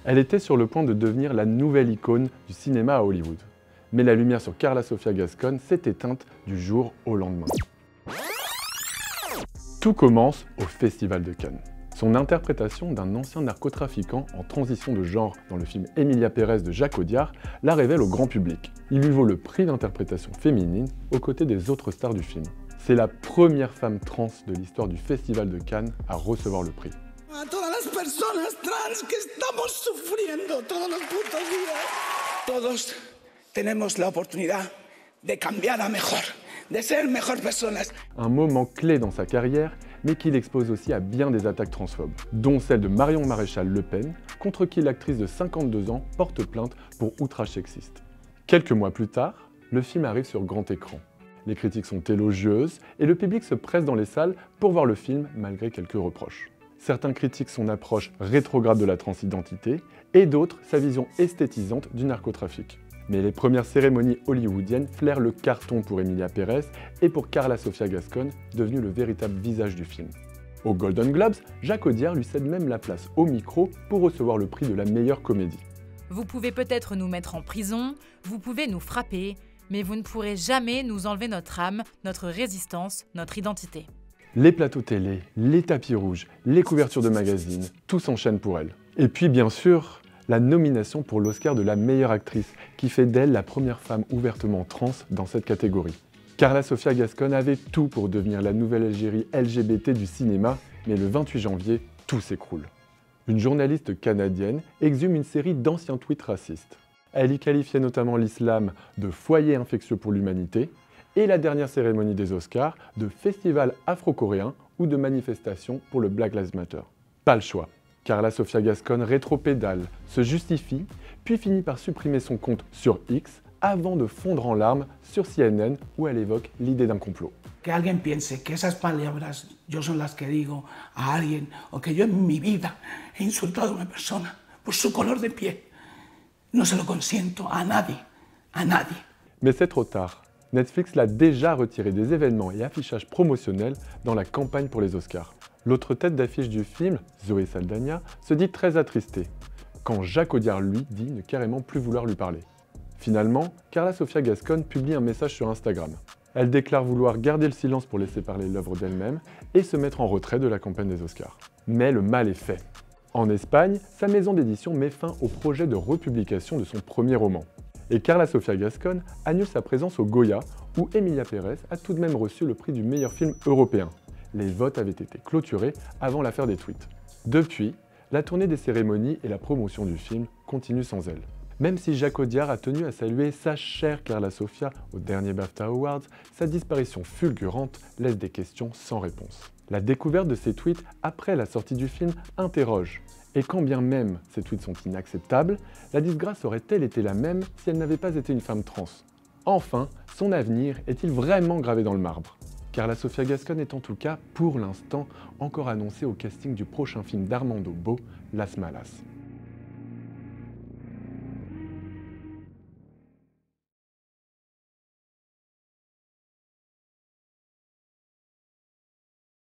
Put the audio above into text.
Elle était sur le point de devenir la nouvelle icône du cinéma à Hollywood. Mais la lumière sur Carla Sofia Gascón s'est éteinte du jour au lendemain. Tout commence au Festival de Cannes. Son interprétation d'un ancien narcotrafiquant en transition de genre dans le film Emilia Pérez de Jacques Audiard la révèle au grand public. Il lui vaut le prix d'interprétation féminine aux côtés des autres stars du film. C'est la première femme trans de l'histoire du Festival de Cannes à recevoir le prix. A todas las personas trans que estamos sufriendo todos los putos días. Todos tenemos la oportunidad de cambiar a mejor, de ser mejor personas. Un moment clé dans sa carrière, mais qu'il expose aussi à bien des attaques transphobes, dont celle de Marion Maréchal Le Pen, contre qui l'actrice de 52 ans porte plainte pour outrage sexiste. Quelques mois plus tard, le film arrive sur grand écran. Les critiques sont élogieuses et le public se presse dans les salles pour voir le film malgré quelques reproches. Certains critiquent son approche rétrograde de la transidentité et d'autres sa vision esthétisante du narcotrafic. Mais les premières cérémonies hollywoodiennes flairent le carton pour Emilia Pérez et pour Carla Sofia Gascón, devenue le véritable visage du film. Aux Golden Globes, Jacques Audiard lui cède même la place au micro pour recevoir le prix de la meilleure comédie. Vous pouvez peut-être nous mettre en prison, vous pouvez nous frapper, mais vous ne pourrez jamais nous enlever notre âme, notre résistance, notre identité. Les plateaux télé, les tapis rouges, les couvertures de magazines, tout s'enchaîne pour elle. Et puis bien sûr, la nomination pour l'Oscar de la meilleure actrice, qui fait d'elle la première femme ouvertement trans dans cette catégorie. Carla Sofia Gascón avait tout pour devenir la nouvelle Algérie LGBT du cinéma, mais le 28 janvier, tout s'écroule. Une journaliste canadienne exhume une série d'anciens tweets racistes. Elle y qualifiait notamment l'islam de foyer infectieux pour l'humanité, et la dernière cérémonie des Oscars de festival afro-coréen ou de manifestation pour le Black Lives Matter. Pas le choix. Carla Sofia Gascón rétropédale, se justifie, puis finit par supprimer son compte sur X avant de fondre en larmes sur CNN où elle évoque l'idée d'un complot. Que alguien piense que esas palabras yo son las que digo a alguien o que yo en mi vida he insultado a una persona por su color de piel. No se lo consiento a nadie, a nadie. Mais c'est trop tard. Netflix l'a déjà retiré des événements et affichages promotionnels dans la campagne pour les Oscars. L'autre tête d'affiche du film, Zoé Saldana, se dit très attristée, quand Jacques Audiard lui dit ne carrément plus vouloir lui parler. Finalement, Carla Sofia Gascón publie un message sur Instagram. Elle déclare vouloir garder le silence pour laisser parler l'œuvre d'elle-même et se mettre en retrait de la campagne des Oscars. Mais le mal est fait. En Espagne, sa maison d'édition met fin au projet de republication de son premier roman. Et Carla Sofia Gascón annule sa présence au Goya, où Emilia Pérez a tout de même reçu le prix du meilleur film européen. Les votes avaient été clôturés avant l'affaire des tweets. Depuis, la tournée des cérémonies et la promotion du film continuent sans elle. Même si Jacques Audiard a tenu à saluer sa chère Carla Sofia au dernier BAFTA Awards, sa disparition fulgurante laisse des questions sans réponse. La découverte de ces tweets après la sortie du film interroge. Et quand bien même ces tweets sont inacceptables, la disgrâce aurait-elle été la même si elle n'avait pas été une femme trans? Enfin, son avenir est-il vraiment gravé dans le marbre? Carla Sofia Gascón est en tout cas, pour l'instant, encore annoncée au casting du prochain film d'Armando Bo, Las Malas.